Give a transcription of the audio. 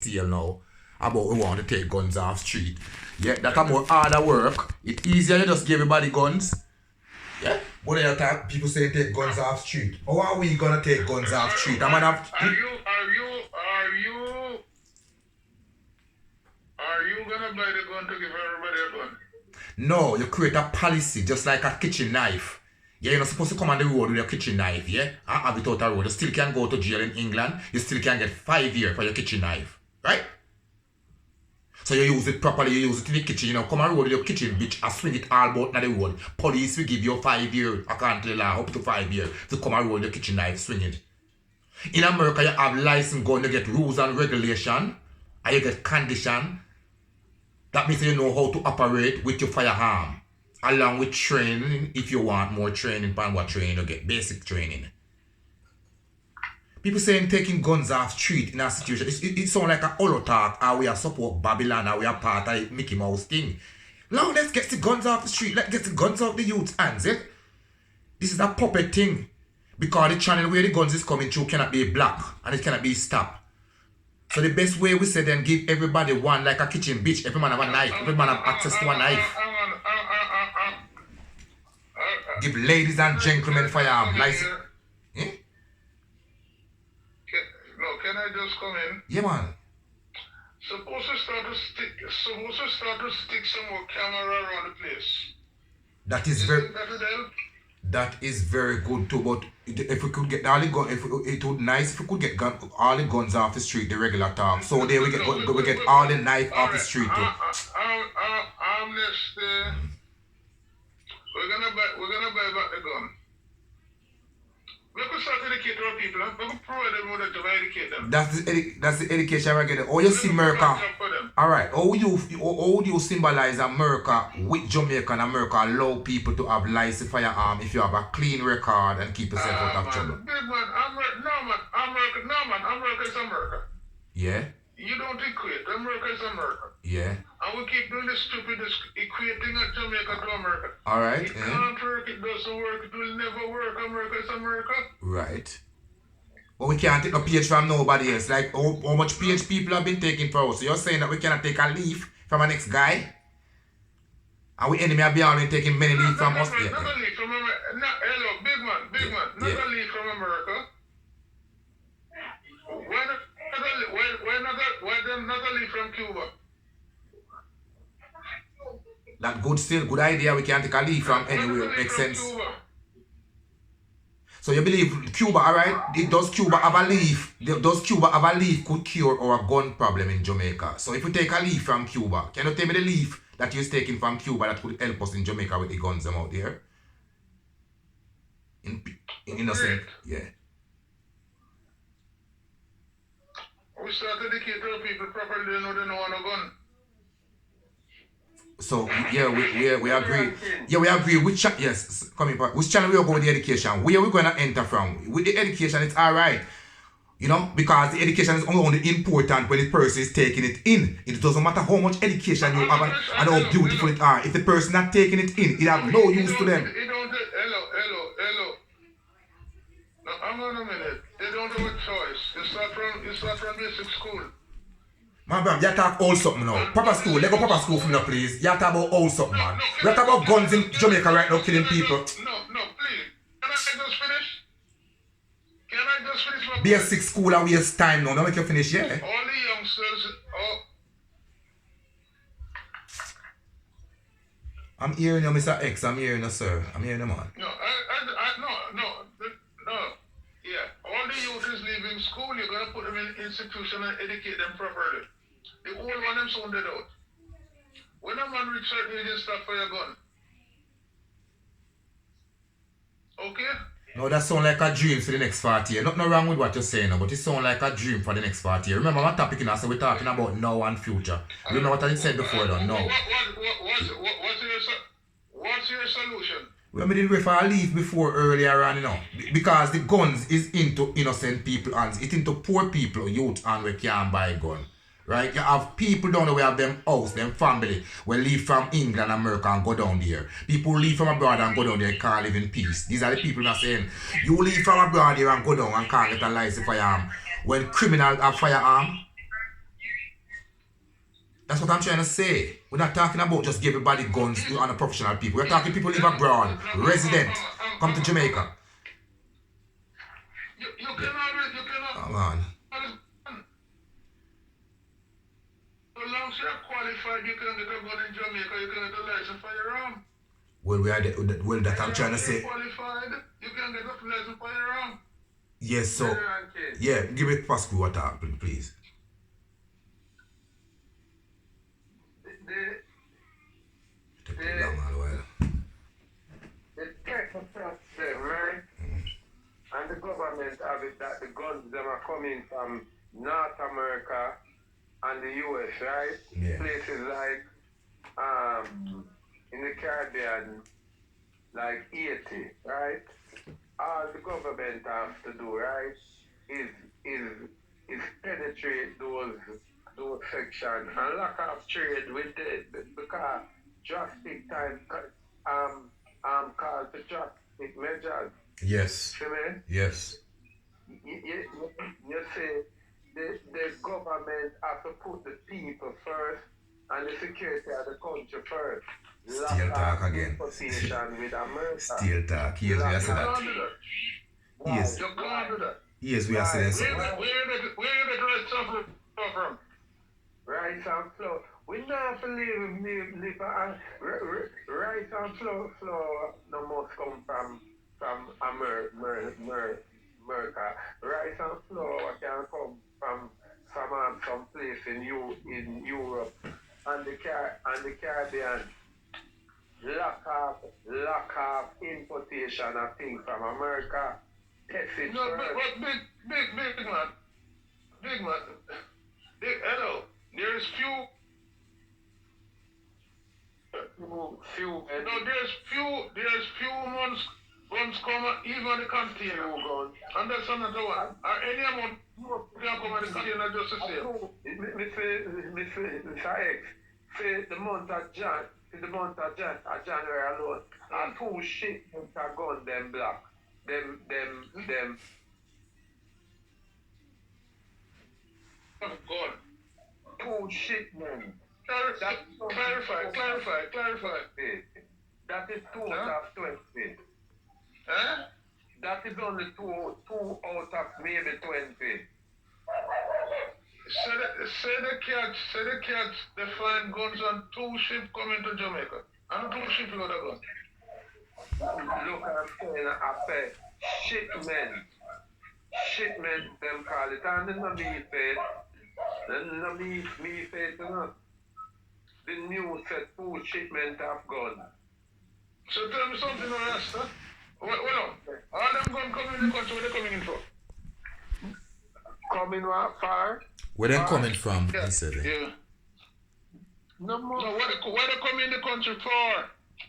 deal now about we want to take guns off street. Yeah, that's a more harder work. It's easier you just give everybody guns. Yeah, but then you talk, people say take guns off street. How are we gonna take guns off street? I'm gonna have. Are you gonna buy the gun to give everybody a gun? No, you create a policy just like a kitchen knife. Yeah, you're not supposed to come on the road with your kitchen knife, yeah? And have it out the road. You still can go to jail in England. You still can get 5 years for your kitchen knife. Right? So you use it properly, you use it in the kitchen, you know, come on the road with your kitchen, bitch, and swing it all about on the road. Police will give you 5 years, according to the law, up to 5 years, to come on the road with your kitchen knife, swing it. In America, you have license gun, you get rules and regulation, and you get condition. That means you know how to operate with your firearm, along with training, if you want more training, pan what training you get, basic training. People saying taking guns off street in a situation, it sounds like a hollow talk, or we are support Babylon, or we are part of the Mickey Mouse thing. Now let's get the guns off the street, let's get the guns off the youth's hands, eh? This is a puppet thing, because the channel where the guns is coming through cannot be blocked, and it cannot be stopped. So the best way we say then give everybody one like a kitchen bitch. Every man have a knife. Every man have access to a knife. Give ladies and gentlemen firearm license. Eh? No, can I just come in? Yeah, man. Suppose we start to stick some more camera around the place. That is that is very good too, but if we could get all the guns, it would nice if we could get all the guns off the street, the regular talk. So there we get all the knife off the street too. We're gonna buy back the gun. We could start educating our people. We could provide them with to educate them. That's the education we're getting. Oh, you see America. Alright, how would you symbolize America with Jamaica and America allow people to have license firearm if you have a clean record and keep yourself out of trouble? Big man, America is America. Yeah? You don't equate. America is America. Yeah. And we keep doing this stupid equating of Jamaica to America. Alright. It can't work, it doesn't work, it will never work. America is America. Right. But we can't take a page from nobody else. Like how much page people have been taking for us. So you're saying that we cannot take a leaf from our next guy? And we enemy have been taking many leaves from us? Not a leaf from America. Hello, big man. Not a leaf from America. Why not a leaf from Cuba? That good idea. We can't take a leaf from anywhere. Makes sense. Cuba. So you believe Cuba, alright? Does Cuba have a leaf? Does Cuba have a leaf could cure our gun problem in Jamaica? So if we take a leaf from Cuba, can you tell me the leaf that you're taking from Cuba that could help us in Jamaica with the guns them out there? In innocent, yeah. We start educating our people properly, they know they don't want a gun. So yeah, we agree. Yeah, we agree. Which channel we are going with the education? Where are we going to enter from? With the education, it's alright. You know, because the education is only important when the person is taking it in. It doesn't matter how much education you have and how beautiful it are. If the person not taking it in, it have no use to them. Hello. Now, hang on a minute. They don't have a choice. You start from basic school. Man, bro, you talk old something now. Papa school, let go Papa school from now, please. You talk about old something, man. We talk about guns in Jamaica right now, killing people. No, please. Can I just finish? My Basic school and waste time now. Now make you finish, yeah? All the youngsters... I'm hearing you, Mr. X. I'm hearing you, sir. I'm hearing you, man. No. Yeah. All the youth is leaving school. You're going to put them in institution and educate them properly. The old one, them sounded out. When a man reach certain age, you start for your gun. Okay? No, that sounds like a dream for the next 40 years. Nothing wrong with what you're saying, but it sounds like a dream for the next 40 years. Remember my topic in us, so we're talking about now and future. Remember what I said before, though? No. What's your solution? Well, I didn't refer a leaf before earlier on, you know. Because the guns is into innocent people hands. It's into poor people, youth, and we can't buy gun. Right? You have people down there who have them house, them family, will leave from England, America and go down there. People leave from abroad and go down there and can't live in peace. These are the people that are saying, you leave from abroad here and go down and can't get a license firearm. When criminals have firearm, That's what I'm trying to say. We're not talking about just give everybody guns to unprofessional people. We're talking people live abroad, resident, come to Jamaica. You cannot. Come on. So long as you're qualified, you can get a gun in Jamaica, you can get a license for your arm. Well, that I'm trying to say. Qualified, you can get a license for your arm. Yes, so. Yeah, give me Pascal what happened, please. The technical system, right? And the government have it that the guns them are coming from North America and the US, right? Yeah. Places like in the Caribbean, like Haiti, right? All the government has to do, right, is penetrate those sections and lock off trade with it because drastic time call for drastic measures. Yes. See me? Yes. You say the government has to put the people first and the security of the country first. Still talk again. With America. Still talk. Yes, we are saying that. Yes. You can't do that. Yes, we are saying so. Where you get right stuff from? Rice and flour. We not live rice and flour no must come from America. Rice and flour can come from some place in Europe and the Caribbean. Lack of importation of things from America. Test it No, first. but big man. Hello. There's few. No, there's few months guns come even the container. And that's another one. Any amount can come in the container just the same. Mr. X, say the month of January alone, and 2 shipments are gone them black. Them God. 2 shipments. Clarify. That is 2 out of 20. Huh? That is only 2 out of maybe 20. Say the cats, they find guns on 2 ships coming to Jamaica. And 2 ships load of guns. Look, I'm saying, I say, shipment, them call it, and then me faith, the news said 2 shipment of guns. So tell me something, Rasta. Well, all them guns coming in the country, where they coming in from? Coming what far? Where they coming from? Yeah. He said it. Yeah. No more. No, where they coming in the country for?